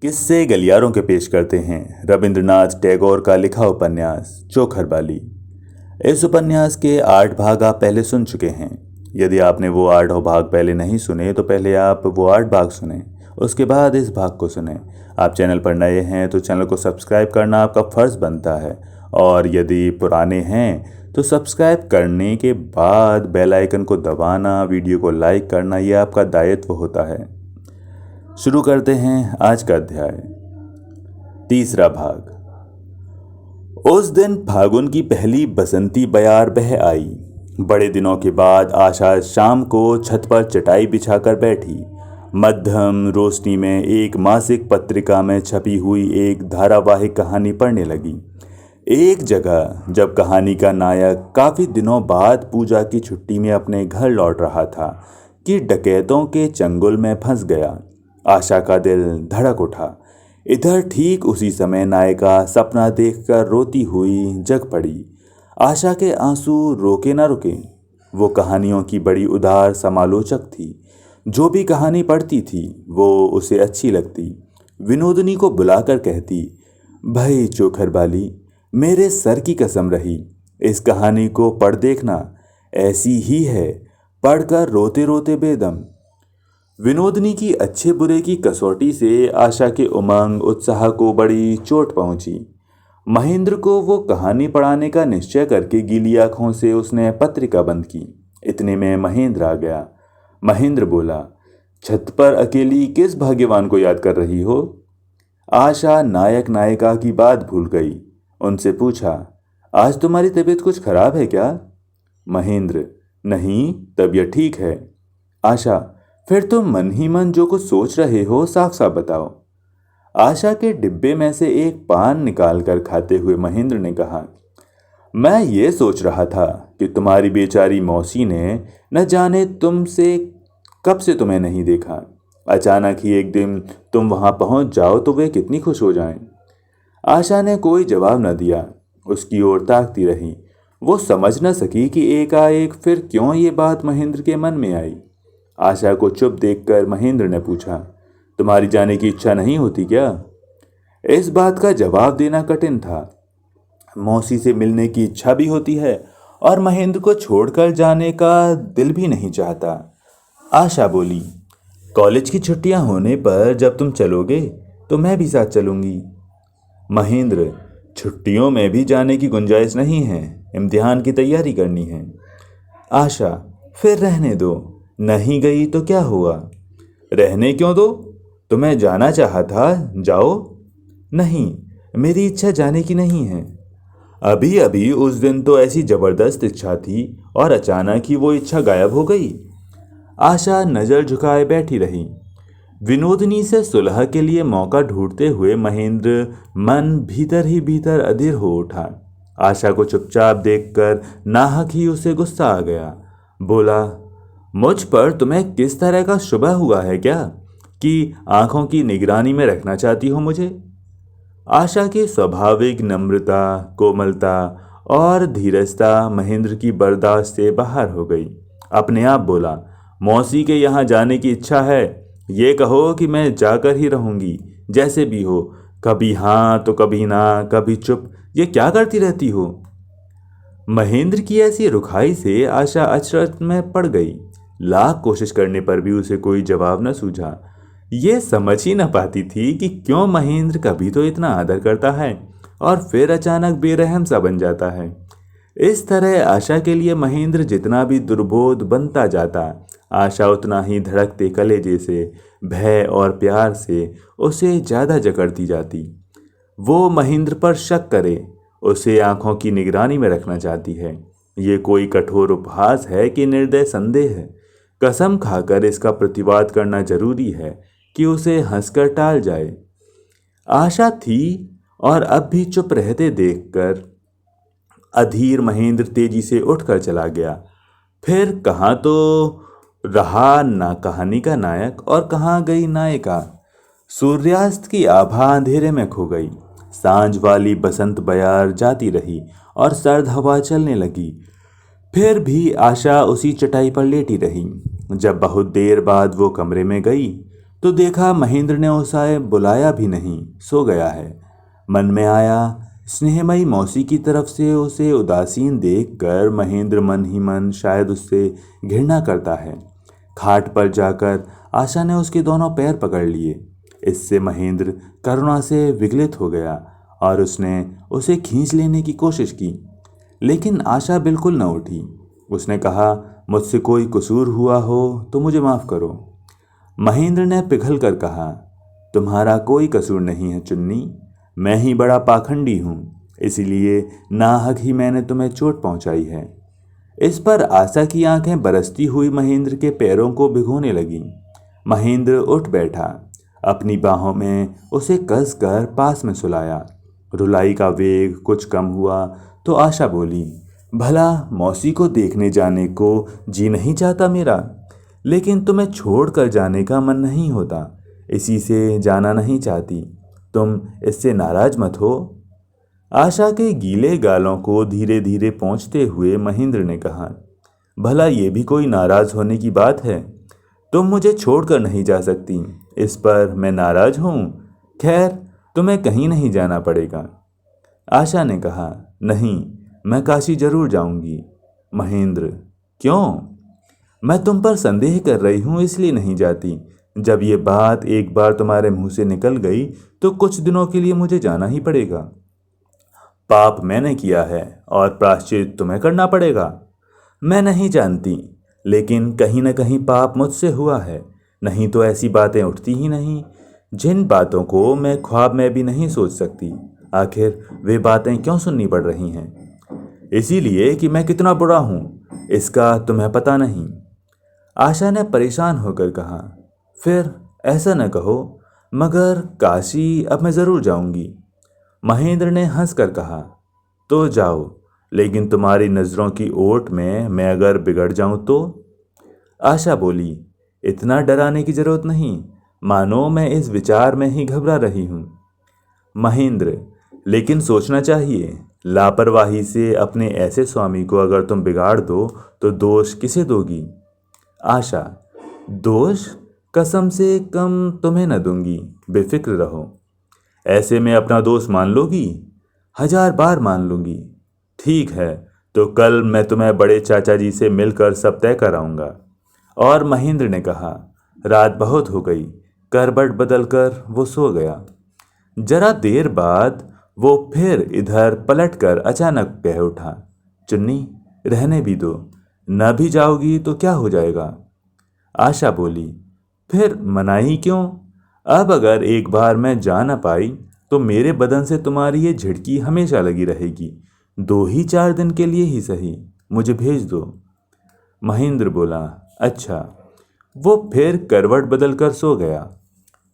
किस्से गलियारों के पेश करते हैं रविंद्रनाथ टैगोर का लिखा उपन्यास चोखरबाली। इस उपन्यास के 8 भाग आप पहले सुन चुके हैं। यदि आपने वो 8 भाग पहले नहीं सुने तो पहले आप वो 8 भाग सुने, उसके बाद इस भाग को सुने। आप चैनल पर नए हैं तो चैनल को सब्सक्राइब करना आपका फ़र्ज़ बनता है, और यदि पुराने हैं तो सब्सक्राइब करने के बाद बेल आइकन को दबाना, वीडियो को लाइक करना, यह आपका दायित्व होता है। शुरू करते हैं आज का अध्याय। तीसरा भाग। उस दिन फागुन की पहली बसंती बयार बह आई। बड़े दिनों के बाद आशा शाम को छत पर चटाई बिछाकर बैठी। मध्यम रोशनी में एक मासिक पत्रिका में छपी हुई एक धारावाहिक कहानी पढ़ने लगी। एक जगह जब कहानी का नायक काफ़ी दिनों बाद पूजा की छुट्टी में अपने घर लौट रहा था कि डकैतों के चंगुल में फंस गया। आशा का दिल धड़क उठा। इधर ठीक उसी समय नायिका सपना देखकर रोती हुई जग पड़ी। आशा के आंसू रोके न रुके। वो कहानियों की बड़ी उदार समालोचक थी। जो भी कहानी पढ़ती थी वो उसे अच्छी लगती। विनोदनी को बुलाकर कहती, भाई चोखरबाली, मेरे सर की कसम रही, इस कहानी को पढ़ देखना, ऐसी ही है, पढ़कर रोते रोते बेदम। विनोदनी की अच्छे बुरे की कसौटी से आशा के उमंग उत्साह को बड़ी चोट पहुंची। महेंद्र को वो कहानी पढ़ाने का निश्चय करके गीली आंखों से उसने पत्रिका बंद की। इतने में महेंद्र आ गया। महेंद्र बोला, छत पर अकेली किस भाग्यवान को याद कर रही हो? आशा नायक नायिका की बात भूल गई। उनसे पूछा, आज तुम्हारी तबीयत कुछ खराब है क्या? महेंद्र, नहीं, तबीयत ठीक है। आशा, फिर तुम मन ही मन जो कुछ सोच रहे हो साफ साफ बताओ। आशा के डिब्बे में से एक पान निकालकर खाते हुए महेंद्र ने कहा, मैं ये सोच रहा था कि तुम्हारी बेचारी मौसी ने न जाने तुमसे कब से तुम्हें नहीं देखा। अचानक ही एक दिन तुम वहां पहुंच जाओ तो वे कितनी खुश हो जाएं। आशा ने कोई जवाब न दिया, उसकी ओर ताकती रही। वो समझ न सकी कि एकाएक फिर क्यों ये बात महेंद्र के मन में आई। आशा को चुप देखकर महेंद्र ने पूछा, तुम्हारी जाने की इच्छा नहीं होती क्या? इस बात का जवाब देना कठिन था। मौसी से मिलने की इच्छा भी होती है और महेंद्र को छोड़कर जाने का दिल भी नहीं चाहता। आशा बोली, कॉलेज की छुट्टियां होने पर जब तुम चलोगे तो मैं भी साथ चलूंगी। महेंद्र, छुट्टियों में भी जाने की गुंजाइश नहीं है, इम्तिहान की तैयारी करनी है। आशा, फिर रहने दो, नहीं गई तो क्या हुआ? रहने क्यों दो? तुम्हें जाना चाहा था, जाओ। नहीं, मेरी इच्छा जाने की नहीं है। अभी अभी उस दिन तो ऐसी जबरदस्त इच्छा थी और अचानक ही वो इच्छा गायब हो गई। आशा नजर झुकाए बैठी रही। विनोदनी से सुलह के लिए मौका ढूंढते हुए महेंद्र मन भीतर ही भीतर अधीर हो उठा। आशा को चुपचाप देखकर नाहक ही उसे गुस्सा आ गया। बोला, मुझ पर तुम्हें किस तरह का शुबह हुआ है क्या कि आंखों की निगरानी में रखना चाहती हो मुझे? आशा की स्वाभाविक नम्रता, कोमलता और धीरजता महेंद्र की बर्दाश्त से बाहर हो गई। अपने आप बोला, मौसी के यहाँ जाने की इच्छा है, ये कहो कि मैं जाकर ही रहूंगी, जैसे भी हो। कभी हाँ तो कभी ना, कभी चुप, ये क्या करती रहती हो? महेंद्र की ऐसी रुखाई से आशा अचरज में पड़ गई। लाख कोशिश करने पर भी उसे कोई जवाब न सूझा। ये समझ ही न पाती थी कि क्यों महेंद्र कभी तो इतना आदर करता है और फिर अचानक बेरहम सा बन जाता है। इस तरह आशा के लिए महेंद्र जितना भी दुर्बोध बनता जाता, आशा उतना ही धड़कते कलेजे से, भय और प्यार से उसे ज़्यादा जकड़ती जाती। वो महेंद्र पर शक करे, उसे आंखों की निगरानी में रखना चाहती है। ये कोई कठोर उपहास है कि निर्दय संदेह है? कसम खाकर इसका प्रतिवाद करना जरूरी है कि उसे हंसकर टाल जाए। आशा थी और अब भी चुप रहते देखकर अधीर महेंद्र तेजी से उठकर चला गया। फिर कहाँ तो रहा ना कहानी का नायक और कहाँ गई नायिका। सूर्यास्त की आभा अंधेरे में खो गई। सांझ वाली बसंत बयार जाती रही और सर्द हवा चलने लगी। फिर भी आशा उसी चटाई पर लेटी रही। जब बहुत देर बाद वो कमरे में गई तो देखा महेंद्र ने उसे बुलाया भी नहीं, सो गया है। मन में आया स्नेहमयी मौसी की तरफ से उसे उदासीन देखकर महेंद्र मन ही मन शायद उससे घृणा करता है। खाट पर जाकर आशा ने उसके दोनों पैर पकड़ लिए। इससे महेंद्र करुणा से विगलित हो गया और उसने उसे खींच लेने की कोशिश की, लेकिन आशा बिल्कुल न उठी। उसने कहा, मुझसे कोई कसूर हुआ हो तो मुझे माफ़ करो। महेंद्र ने पिघल कर कहा, तुम्हारा कोई कसूर नहीं है चुन्नी, मैं ही बड़ा पाखंडी हूँ, इसीलिए नाहक ही मैंने तुम्हें चोट पहुँचाई है। इस पर आशा की आंखें बरसती हुई महेंद्र के पैरों को भिगोने लगीं। महेंद्र उठ बैठा, अपनी बाहों में उसे कस कर पास में सुलाया। रुलाई का वेग कुछ कम हुआ तो आशा बोली, भला मौसी को देखने जाने को जी नहीं चाहता मेरा, लेकिन तुम्हें छोड़ कर जाने का मन नहीं होता, इसी से जाना नहीं चाहती। तुम इससे नाराज मत हो। आशा के गीले गालों को धीरे धीरे पोंछते हुए महेंद्र ने कहा, भला ये भी कोई नाराज होने की बात है? तुम मुझे छोड़कर नहीं जा सकती, इस पर मैं नाराज हूँ? खैर, तुम्हें कहीं नहीं जाना पड़ेगा। आशा ने कहा, नहीं, मैं काशी जरूर जाऊंगी। महेंद्र, क्यों? मैं तुम पर संदेह कर रही हूँ इसलिए नहीं जाती। जब ये बात एक बार तुम्हारे मुंह से निकल गई तो कुछ दिनों के लिए मुझे जाना ही पड़ेगा। पाप मैंने किया है और प्रायश्चित तुम्हें करना पड़ेगा। मैं नहीं जानती, लेकिन कहीं न कहीं पाप मुझसे हुआ है, नहीं तो ऐसी बातें उठती ही नहीं, जिन बातों को मैं ख्वाब में भी नहीं सोच सकती। आखिर वे बातें क्यों सुननी पड़ रही हैं? इसीलिए कि मैं कितना बुरा हूँ, इसका तुम्हें पता नहीं। आशा ने परेशान होकर कहा, फिर ऐसा न कहो, मगर काशी अब मैं ज़रूर जाऊंगी। महेंद्र ने हंसकर कहा, तो जाओ, लेकिन तुम्हारी नज़रों की ओट में मैं अगर बिगड़ जाऊं तो? आशा बोली, इतना डराने की जरूरत नहीं, मानो मैं इस विचार में ही घबरा रही हूँ। महेंद्र, लेकिन सोचना चाहिए, लापरवाही से अपने ऐसे स्वामी को अगर तुम बिगाड़ दो तो दोष किसे दोगी? आशा, दोष कसम से कम तुम्हें न दूंगी, बेफिक्र रहो। ऐसे में अपना दोष मान लोगी? 1000 बार मान लूंगी। ठीक है, तो कल मैं तुम्हें बड़े चाचा जी से मिलकर सब तय कराऊंगा। और महेंद्र ने कहा, रात बहुत हो गई। करवट बदलकर वो सो गया। जरा देर बाद वो फिर इधर पलटकर अचानक कह उठा, चुन्नी, रहने भी दो, न भी जाओगी तो क्या हो जाएगा? आशा बोली, फिर मनाही क्यों? अब अगर एक बार मैं जा न पाई तो मेरे बदन से तुम्हारी ये झिड़की हमेशा लगी रहेगी। 2 ही 4 दिन के लिए ही सही, मुझे भेज दो। महेंद्र बोला, अच्छा। वो फिर करवट बदलकर सो गया।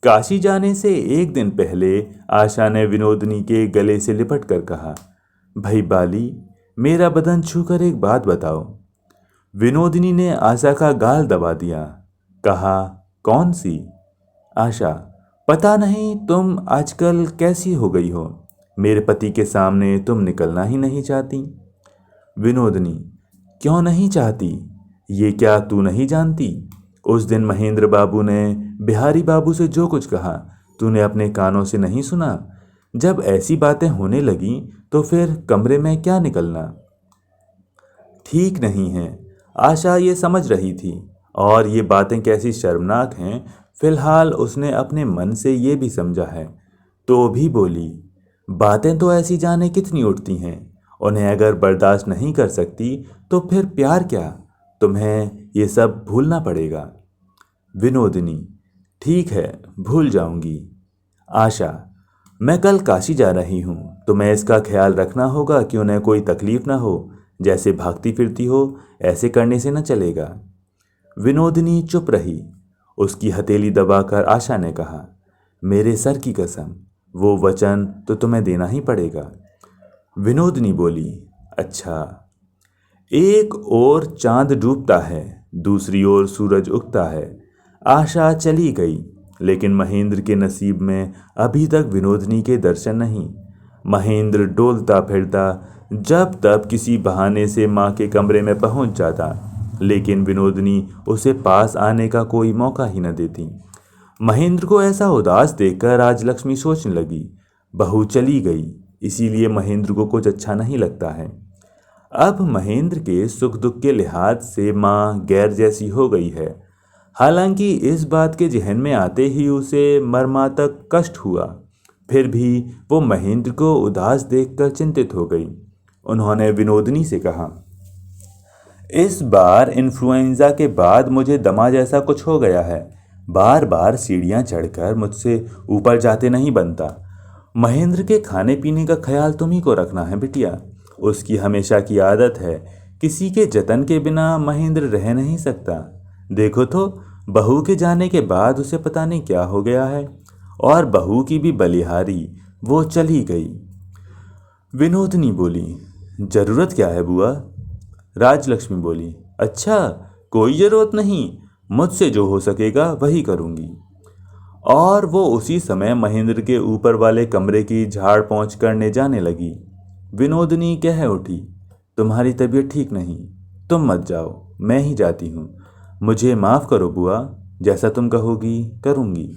काशी जाने से एक दिन पहले आशा ने विनोदनी के गले से लिपट कर कहा, भाई बाली, मेरा बदन छूकर एक बात बताओ। विनोदिनी ने आशा का गाल दबा दिया। कहा, कौन सी? आशा, पता नहीं तुम आजकल कैसी हो गई हो, मेरे पति के सामने तुम निकलना ही नहीं चाहती। विनोदिनी, क्यों नहीं चाहती? ये क्या तू नहीं जानती? उस दिन महेंद्र बाबू ने बिहारी बाबू से जो कुछ कहा तूने अपने कानों से नहीं सुना? जब ऐसी बातें होने लगी तो फिर कमरे में क्या निकलना ठीक नहीं है। आशा ये समझ रही थी, और ये बातें कैसी शर्मनाक हैं, फिलहाल उसने अपने मन से ये भी समझा है, तो भी बोली, बातें तो ऐसी जाने कितनी उठती हैं, उन्हें अगर बर्दाश्त नहीं कर सकती तो फिर प्यार क्या? तुम्हें ये सब भूलना पड़ेगा। विनोदिनी, ठीक है, भूल जाऊंगी। आशा, मैं कल काशी जा रही हूँ, तुम्हें इसका ख्याल रखना होगा कि उन्हें कोई तकलीफ ना हो। जैसे भागती फिरती हो ऐसे करने से न चलेगा। विनोदिनी चुप रही। उसकी हथेली दबाकर आशा ने कहा, मेरे सर की कसम, वो वचन तो तुम्हें देना ही पड़ेगा। विनोदिनी बोली, अच्छा। एक ओर चांद डूबता है, दूसरी ओर सूरज उगता है। आशा चली गई, लेकिन महेंद्र के नसीब में अभी तक विनोदिनी के दर्शन नहीं। महेंद्र डोलता फिरता जब तब किसी बहाने से माँ के कमरे में पहुंच जाता, लेकिन विनोदिनी उसे पास आने का कोई मौका ही न देती। महेंद्र को ऐसा उदास देखकर राजलक्ष्मी सोचने लगी, बहू चली गई, इसीलिए महेंद्र को कुछ अच्छा नहीं लगता है। अब महेंद्र के सुख दुख के लिहाज से माँ गैर जैसी हो गई है। हालांकि इस बात के जहन में आते ही उसे मर्मांतक कष्ट हुआ, फिर भी वो महेंद्र को उदास देखकर चिंतित हो गई। उन्होंने विनोदनी से कहा, इस बार इन्फ्लुएंजा के बाद मुझे दमा जैसा कुछ हो गया है। बार बार सीढ़ियां चढ़कर मुझसे ऊपर जाते नहीं बनता। महेंद्र के खाने पीने का ख्याल तुम्ही को रखना है बिटिया। उसकी हमेशा की आदत है, किसी के जतन के बिना महेंद्र रह नहीं सकता। देखो तो बहू के जाने के बाद उसे पता नहीं क्या हो गया है। और बहू की भी बलिहारी, वो चली गई। विनोदनी बोली, जरूरत क्या है बुआ? राजलक्ष्मी बोली, अच्छा, कोई जरूरत नहीं, मुझसे जो हो सकेगा वही करूंगी। और वो उसी समय महेंद्र के ऊपर वाले कमरे की झाड़ पोंछ करने जाने लगी। विनोदनी कह उठी, तुम्हारी तबीयत ठीक नहीं, तुम मत जाओ, मैं ही जाती हूँ। मुझे माफ़ करो बुआ, जैसा तुम कहोगी करूँगी।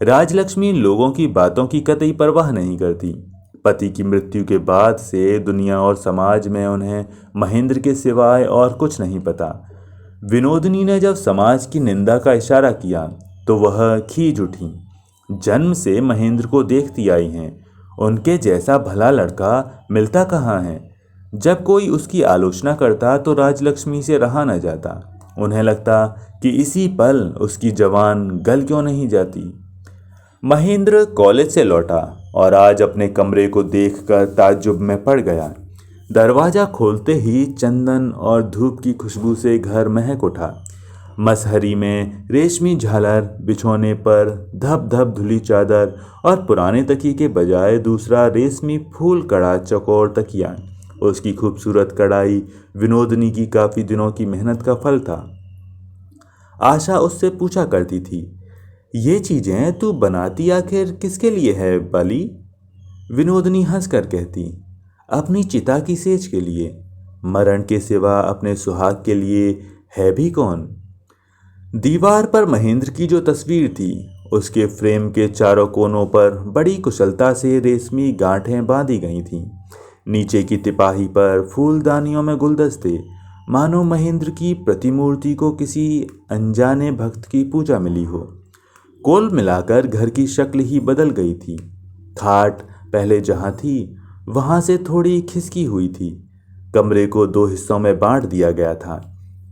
राजलक्ष्मी लोगों की बातों की कतई परवाह नहीं करती। पति की मृत्यु के बाद से दुनिया और समाज में उन्हें महेंद्र के सिवाय और कुछ नहीं पता। विनोदनी ने जब समाज की निंदा का इशारा किया तो वह खींच उठी। जन्म से महेंद्र को देखती आई हैं, उनके जैसा भला लड़का मिलता कहाँ है। जब कोई उसकी आलोचना करता तो राजलक्ष्मी से रहा न जाता। उन्हें लगता कि इसी पल उसकी जवान गल क्यों नहीं जाती। महेंद्र कॉलेज से लौटा और आज अपने कमरे को देखकर ताज्जुब में पड़ गया। दरवाज़ा खोलते ही चंदन और धूप की खुशबू से घर महक उठा। मसहरी में रेशमी झालर, बिछौने पर धप धप धुली चादर और पुराने तकिए के बजाय दूसरा रेशमी फूल कड़ा चौकोर तकिया। उसकी खूबसूरत कढ़ाई विनोदनी की काफ़ी दिनों की मेहनत का फल था। आशा उससे पूछा करती थी, ये चीज़ें तू बनाती आखिर किसके लिए है बाली? विनोदनी हंसकर कहती, अपनी चिता की सेज के लिए। मरण के सिवा अपने सुहाग के लिए है भी कौन? दीवार पर महेंद्र की जो तस्वीर थी, उसके फ्रेम के चारों कोनों पर बड़ी कुशलता से रेशमी गांठें बांधी गई थीं। नीचे की तिपाही पर फूलदानियों में गुलदस्ते, मानो महेंद्र की प्रतिमूर्ति को किसी अनजाने भक्त की पूजा मिली हो। कुल मिलाकर घर की शक्ल ही बदल गई थी। खाट पहले जहाँ थी वहाँ से थोड़ी खिसकी हुई थी। कमरे को दो हिस्सों में बांट दिया गया था।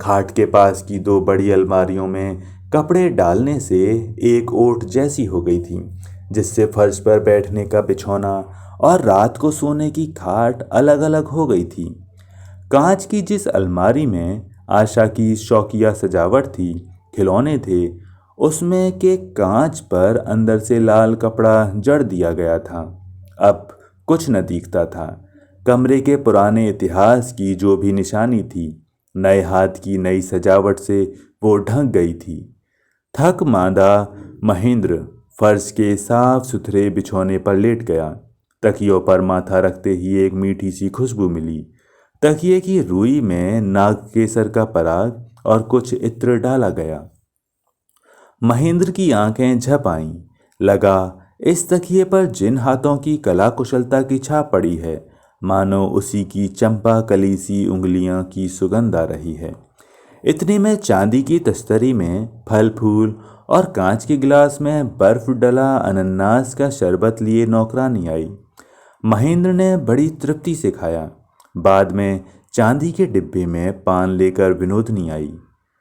खाट के पास की दो बड़ी अलमारियों में कपड़े डालने से एक ओट जैसी हो गई थी, जिससे फर्श पर बैठने का बिछौना और रात को सोने की खाट अलग अलग हो गई थी। कांच की जिस अलमारी में आशा की शौकिया सजावट थी, खिलौने थे, उसमें के कांच पर अंदर से लाल कपड़ा जड़ दिया गया था। अब कुछ न दिखता था। कमरे के पुराने इतिहास की जो भी निशानी थी, नए हाथ की नई सजावट से वो ढक गई थी। थक मांदा महेंद्र फर्श के साफ सुथरे बिछौने पर लेट गया। तकियों पर माथा रखते ही एक मीठी सी खुशबू मिली। तकिए की रुई में नाग केसर का पराग और कुछ इत्र डाला गया। महेंद्र की आंखें झप आईं। लगा, इस तकिए पर जिन हाथों की कला कुशलता की छाप पड़ी है, मानो उसी की चंपा कली सी उंगलियां की सुगंध आ रही है। इतने में चांदी की तस्तरी में फल फूल और कांच के गिलास में बर्फ डला अनन्नास का शरबत लिए नौकरानी आई। महेंद्र ने बड़ी तृप्ति से खाया। बाद में चांदी के डिब्बे में पान लेकर विनोदनी आई।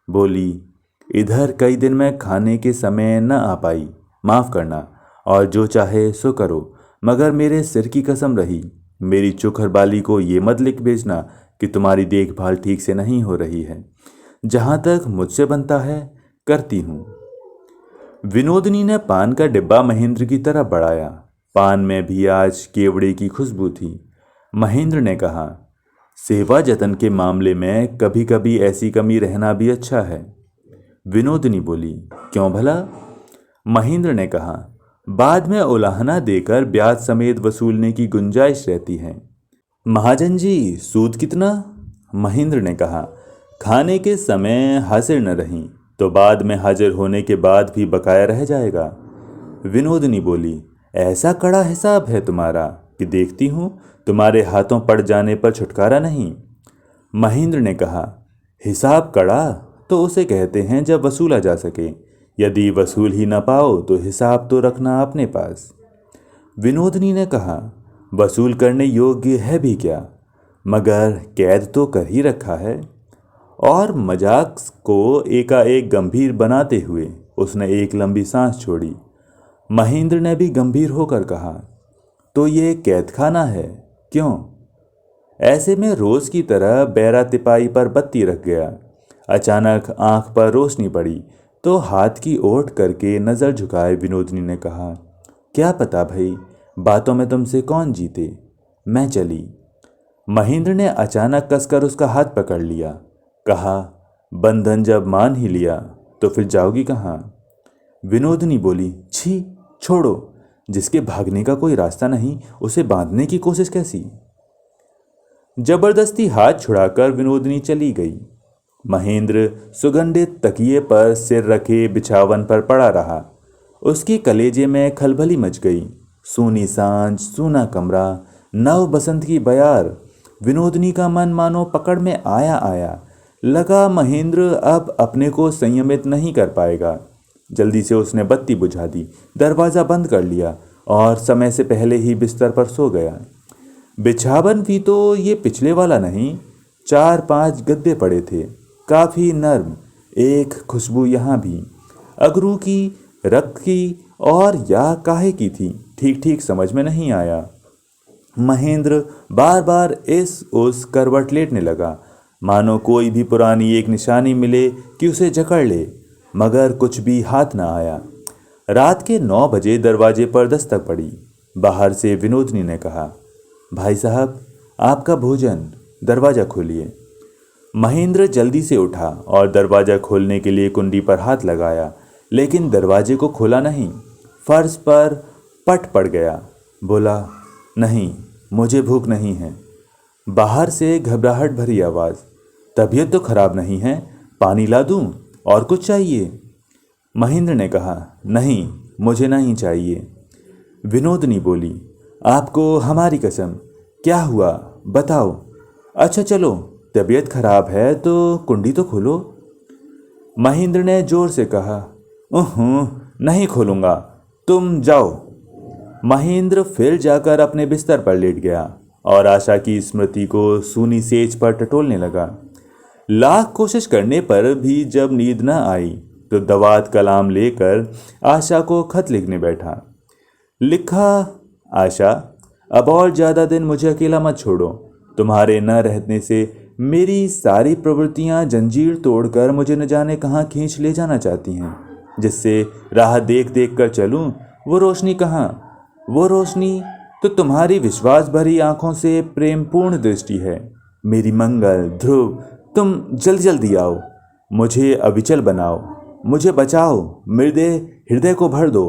बोली, इधर कई दिन में खाने के समय न आ पाई, माफ़ करना, और जो चाहे सो करो, मगर मेरे सिर की कसम रही, मेरी चोखर बाली को ये मत लिख भेजना कि तुम्हारी देखभाल ठीक से नहीं हो रही है। जहाँ तक मुझसे बनता है करती हूँ। विनोदनी ने पान का डिब्बा महेंद्र की तरफ बढ़ाया। पान में भी आज केवड़े की खुशबू थी। महेंद्र ने कहा, सेवा जतन के मामले में कभी कभी ऐसी कमी रहना भी अच्छा है। विनोदनी बोली, क्यों भला? महेंद्र ने कहा, बाद में उलाहना देकर ब्याज समेत वसूलने की गुंजाइश रहती है। महाजन जी, सूद कितना? महेंद्र ने कहा, खाने के समय हाजिर न रहीं, तो बाद में हाजिर होने के बाद भी बकाया रह जाएगा। विनोदिनी बोली, ऐसा कड़ा हिसाब है तुम्हारा कि देखती हूँ तुम्हारे हाथों पड़ जाने पर छुटकारा नहीं। महेंद्र ने कहा, हिसाब कड़ा तो उसे कहते हैं जब वसूला जा सके। यदि वसूल ही न पाओ तो हिसाब तो रखना अपने पास। विनोदिनी ने कहा, वसूल करने योग्य है भी क्या, मगर कैद तो कर ही रखा है। और मजाक को एकाएक गंभीर बनाते हुए उसने एक लंबी सांस छोड़ी। महेंद्र ने भी गंभीर होकर कहा, तो ये कैद खाना है क्यों? ऐसे में रोज की तरह बैरा तिपाही पर बत्ती रख गया। अचानक आंख पर रोशनी पड़ी तो हाथ की ओट करके नज़र झुकाए विनोदिनी ने कहा, क्या पता भाई, बातों में तुमसे कौन जीते, मैं चली। महेंद्र ने अचानक कसकर उसका हाथ पकड़ लिया। कहा, बंधन जब मान ही लिया तो फिर जाओगी कहाँ? विनोदिनी बोली, छी छोड़ो, जिसके भागने का कोई रास्ता नहीं उसे बांधने की कोशिश कैसी? जबरदस्ती हाथ छुड़ाकर विनोदिनी चली गई। महेंद्र सुगंधित तकिए पर सिर रखे बिछावन पर पड़ा रहा। उसके कलेजे में खलबली मच गई। सूनी सांझ, सूना कमरा, नव बसंत की बयार। विनोदिनी का मन मानो पकड़ में आया लगा। महेंद्र अब अपने को संयमित नहीं कर पाएगा। जल्दी से उसने बत्ती बुझा दी, दरवाज़ा बंद कर लिया और समय से पहले ही बिस्तर पर सो गया। बिछावन भी तो ये पिछले वाला नहीं, 4-5 गद्दे पड़े थे, काफ़ी नर्म, एक खुशबू यहाँ भी, अगरू की, रक्त की और या काहे की थी, ठीक ठीक समझ में नहीं आया। महेंद्र बार बार इस उस करवट लेटने लगा, मानो कोई भी पुरानी एक निशानी मिले कि उसे जकड़ ले, मगर कुछ भी हाथ न आया। रात के 9 बजे दरवाजे पर दस्तक पड़ी। बाहर से विनोदिनी ने कहा, भाई साहब आपका भोजन, दरवाज़ा खोलिए। महेंद्र जल्दी से उठा और दरवाज़ा खोलने के लिए कुंडी पर हाथ लगाया, लेकिन दरवाजे को खोला नहीं। फर्श पर पट पड़ गया। बोला, नहीं, मुझे भूख नहीं है। बाहर से घबराहट भरी आवाज़, तबीयत तो खराब नहीं है, पानी ला दूं और कुछ चाहिए? महेंद्र ने कहा, नहीं, मुझे नहीं चाहिए। विनोदिनी बोली, आपको हमारी कसम, क्या हुआ बताओ। अच्छा चलो, तबीयत खराब है तो कुंडी तो खोलो। महेंद्र ने जोर से कहा, नहीं खोलूँगा, तुम जाओ। महेंद्र फिर जाकर अपने बिस्तर पर लेट गया और आशा की स्मृति को सूनी सेज पर टटोलने लगा। लाख कोशिश करने पर भी जब नींद न आई तो दवात कलाम लेकर आशा को खत लिखने बैठा। लिखा, आशा, अब और ज़्यादा दिन मुझे अकेला मत छोड़ो। तुम्हारे न रहने से मेरी सारी प्रवृत्तियां जंजीर तोड़कर मुझे न जाने कहाँ खींच ले जाना चाहती हैं। जिससे राह देख देख कर चलूं, वो रोशनी कहाँ? वो रोशनी तो तुम्हारी विश्वास भरी आंखों से प्रेमपूर्ण दृष्टि है। मेरी मंगल, ध्रुव, तुम जल्दी जल्दी आओ, मुझे अविचल बनाओ, मुझे बचाओ, मेरे हृदय को भर दो।